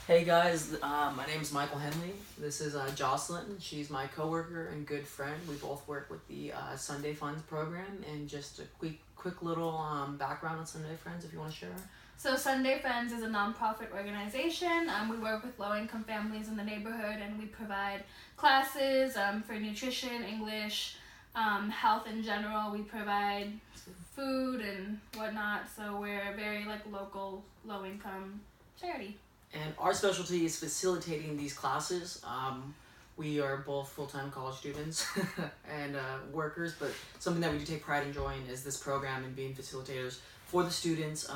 Hey guys, my name is Michael Henley. This is Jocelyn. She's my coworker and good friend. We both work with the Sunday Funds program. And just a quick little background on Sunday Friends, if you want to share. So Sunday Friends is a nonprofit organization. We work with low-income families in the neighborhood, and we provide classes for nutrition, English, health in general. We provide food and whatnot. So we're a very local, low-income charity. And our specialty is facilitating these classes. We are both full-time college students and workers, but something that we do take pride in joy in is this program and being facilitators for the students.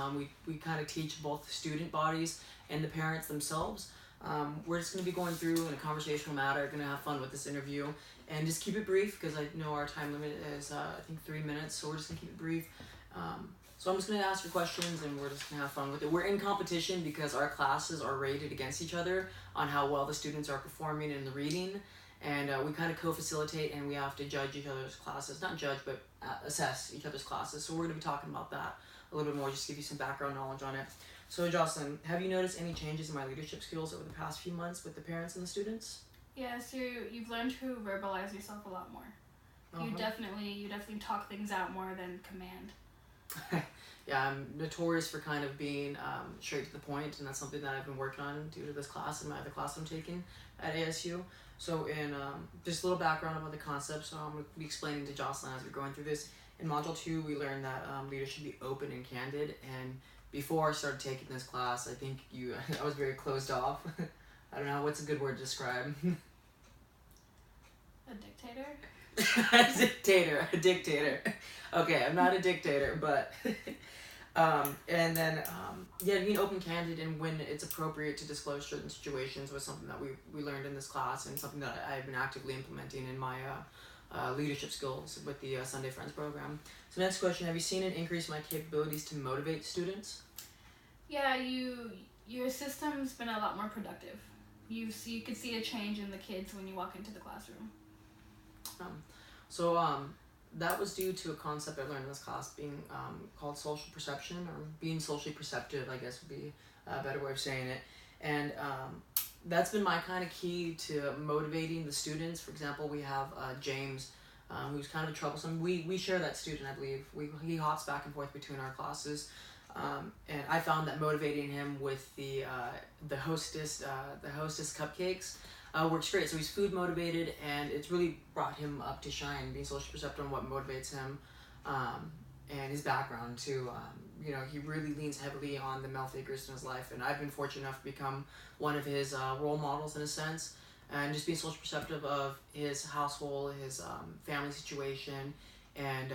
We kind of teach both the student bodies and the parents themselves. We're just going to be going through in a conversational matter, going to have fun with this interview, and just keep it brief because I know our time limit is, I think, 3 minutes, so we're just going to keep it brief. So I'm just going to ask you questions and we're just going to have fun with it. We're in competition because our classes are rated against each other on how well the students are performing in the reading. And we kind of co-facilitate and we have to judge each other's classes. Not judge, but assess each other's classes. So we're going to be talking about that a little bit more, just to give you some background knowledge on it. So Jocelyn, have you noticed any changes in my leadership skills over the past few months with the parents and the students? Yes, you've learned to verbalize yourself a lot more. You definitely talk things out more than command. Yeah, I'm notorious for kind of being straight to the point, and that's something that I've been working on due to this class and my other class I'm taking at ASU. So in just a little background about the concept, so I'm going to be explaining to Jocelyn as we're going through this. In Module 2, we learned that leaders should be open and candid, and before I started taking this class, I think I was very closed off. I don't know, what's a good word to describe? A dictator? A dictator. Okay, I'm not a dictator, but and then being open, candid, and when it's appropriate to disclose certain situations was something that we learned in this class and something that I've been actively implementing in my leadership skills with the Sunday Friends program. So next question, have you seen an increase in my capabilities to motivate students? Yeah, your system's been a lot more productive. You could see a change in the kids when you walk into the classroom. That was due to a concept I learned in this class being called social perception, or being socially perceptive, I guess would be a better way of saying it. And that's been my kind of key to motivating the students. For example, we have James, who's kind of troublesome. We share that student, I believe. He hops back and forth between our classes. And I found that motivating him with the hostess cupcakes works great. So he's food motivated, and it's really brought him up to shine, being socially perceptive on what motivates him, and his background too. He really leans heavily on the male figures in his life, and I've been fortunate enough to become one of his role models in a sense, and just being socially perceptive of his household, his family situation, and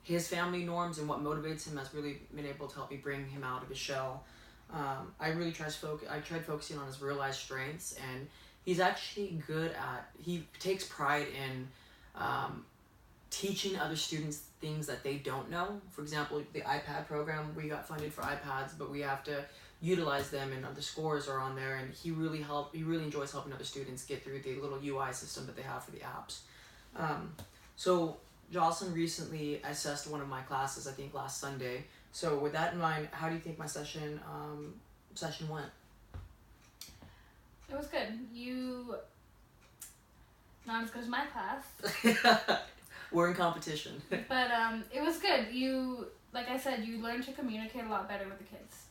his family norms and what motivates him has really been able to help me bring him out of his shell. I tried focusing on his real life strengths, and he's actually he takes pride in teaching other students things that they don't know. For example, the iPad program, we got funded for iPads, but we have to utilize them, and the scores are on there, and he really enjoys helping other students get through the little UI system that they have for the apps. So Jocelyn recently assessed one of my classes, I think last Sunday. So with that in mind, how do you think my session went? It was good. Not as good as my class. We're in competition. But it was good. Like I said, you learn to communicate a lot better with the kids.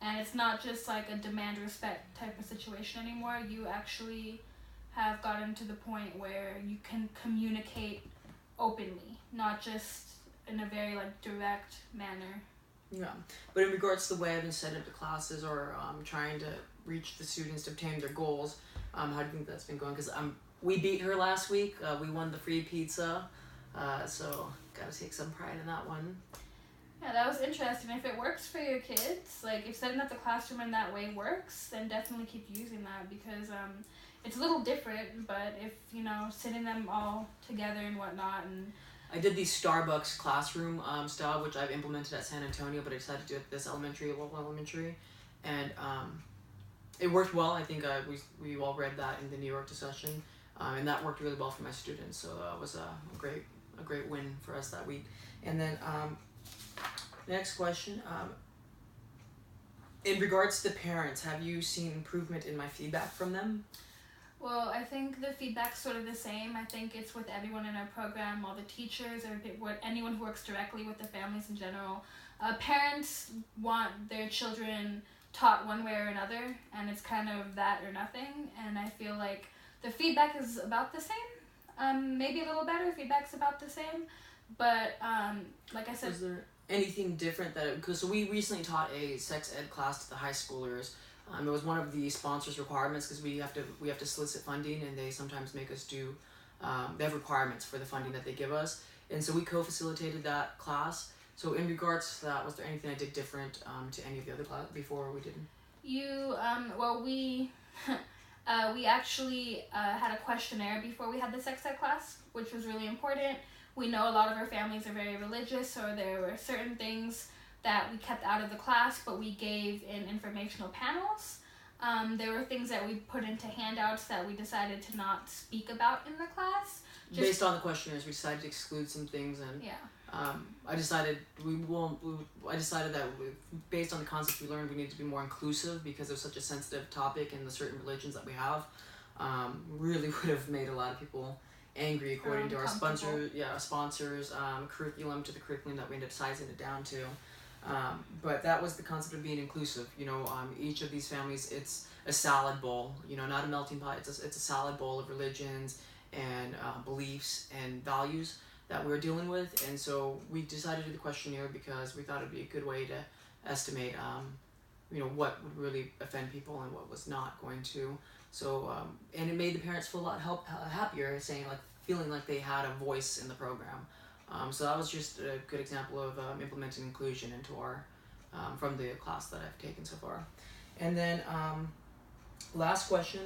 And it's not just like a demand respect type of situation anymore. You actually have gotten to the point where you can communicate openly, not just in a very direct manner. Yeah, but in regards to the way I've been setting up the classes or trying to reach the students to obtain their goals, how do you think that's been going? Because we beat her last week. We won the free pizza, so got to take some pride in that one. Yeah, that was interesting. If it works for your kids, if setting up the classroom in that way works, then definitely keep using that, because it's a little different, but if, sitting them all together and whatnot. And I did the Starbucks classroom style, which I've implemented at San Antonio, but I decided to do it at this local elementary, and it worked well. I think we all read that in the New York session, and that worked really well for my students, so it was a great win for us that week. And then next question, In regards to the parents, have you seen improvement in my feedback from them? Well, I think the feedback's sort of the same. I think it's with everyone in our program, all the teachers, or anyone who works directly with the families in general. Parents want their children taught one way or another, and it's kind of that or nothing. And I feel like the feedback is about the same. Maybe a little better. Feedback's about the same, but like I said. Was there anything different that? Because so we recently taught a sex ed class to the high schoolers. It was one of the sponsors' requirements because we have to solicit funding, and they sometimes make us do. They have requirements for the funding that they give us, and so we co-facilitated that class. So in regards to that, was there anything I did different to any of the other class before we didn't? We we actually had a questionnaire before we had the sex ed class, which was really important. We know a lot of our families are very religious, so there were certain things that we kept out of the class, but we gave in informational panels. There were things that we put into handouts that we decided to not speak about in the class. Based on the questionnaires, we decided to exclude some things, and I decided that based on the concepts we learned, we needed to be more inclusive because it was such a sensitive topic, and the certain religions that we have really would have made a lot of people angry according to our sponsors curriculum, to the curriculum that we ended up sizing it down to. But that was the concept of being inclusive. Each of these families, it's a salad bowl, not a melting pot. It's a salad bowl of religions and beliefs and values that we're dealing with. And so we decided to do the questionnaire because we thought it'd be a good way to estimate, what would really offend people and what was not going to. So, and it made the parents feel a lot happier, feeling like they had a voice in the program. So that was just a good example of implementing inclusion into our, from the class that I've taken so far. And then last question,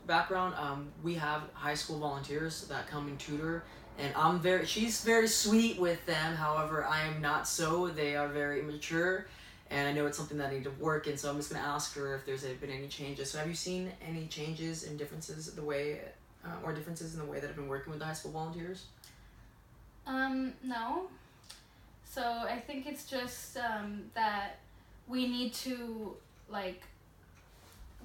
background, we have high school volunteers that come and tutor, and she's very sweet with them. However, I am not so. They are very immature, and I know it's something that I need to work in, so I'm just going to ask her if there's been any changes. So have you seen any changes and differences in the way that I've been working with the high school volunteers? No. So I think it's just that we need to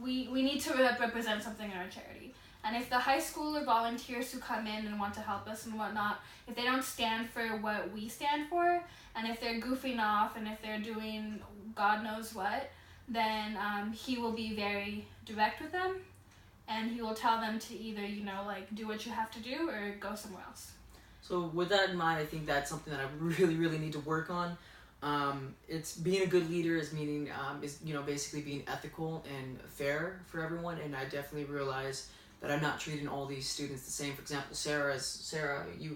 we need to represent something in our charity. And if the high schooler volunteers who come in and want to help us and whatnot, if they don't stand for what we stand for, and if they're goofing off and if they're doing God knows what, then he will be very direct with them, and he will tell them to either do what you have to do or go somewhere else. So with that in mind, I think that's something that I really, really need to work on. It's being a good leader is basically being ethical and fair for everyone. And I definitely realize that I'm not treating all these students the same. For example, Sarah,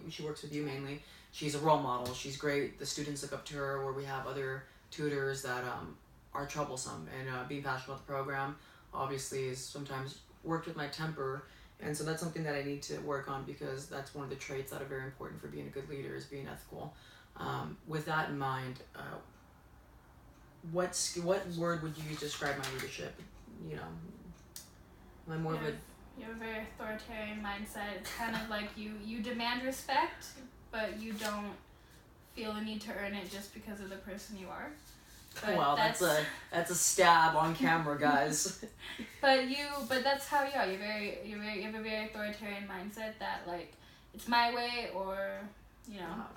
she works with you mainly. She's a role model. She's great. The students look up to her, where we have other tutors that are troublesome. And being passionate about the program obviously is sometimes worked with my temper. And so that's something that I need to work on, because that's one of the traits that are very important for being a good leader, is being ethical. With that in mind, what word would you use to describe my leadership? Am I more of a... You have a very authoritarian mindset. It's kind of like you demand respect, but you don't feel the need to earn it just because of the person you are. But wow, that's a stab on camera, guys. but that's how you are. You have a very authoritarian mindset that it's my way or Wow.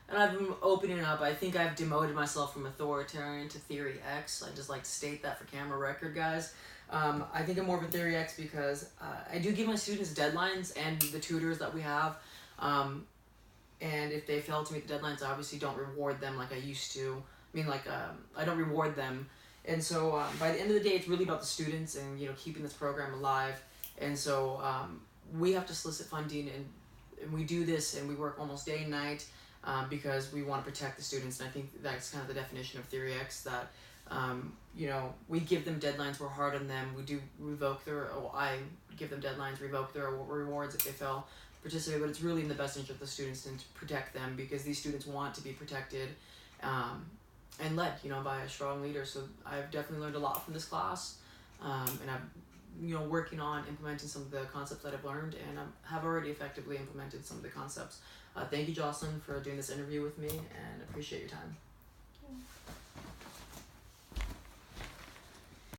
And I've been opening up. I think I've demoted myself from authoritarian to Theory X. I just like to state that for camera record, guys. I think I'm more of a Theory X because I do give my students deadlines and the tutors that we have. And if they fail to meet the deadlines, I obviously don't reward them like I used to. I don't reward them. And so by the end of the day, it's really about the students and, keeping this program alive. And so we have to solicit funding, and we do this, and we work almost day and night because we want to protect the students. And I think that's kind of the definition of Theory X, that, we give them deadlines, we're hard on them, we do I give them deadlines, revoke their rewards if they fail to participate, but it's really in the best interest of the students and to protect them, because these students want to be protected. And led, by a strong leader. So I've definitely learned a lot from this class, and I'm, working on implementing some of the concepts that I've learned, and I have already effectively implemented some of the concepts. Thank you, Jocelyn, for doing this interview with me, and appreciate your time.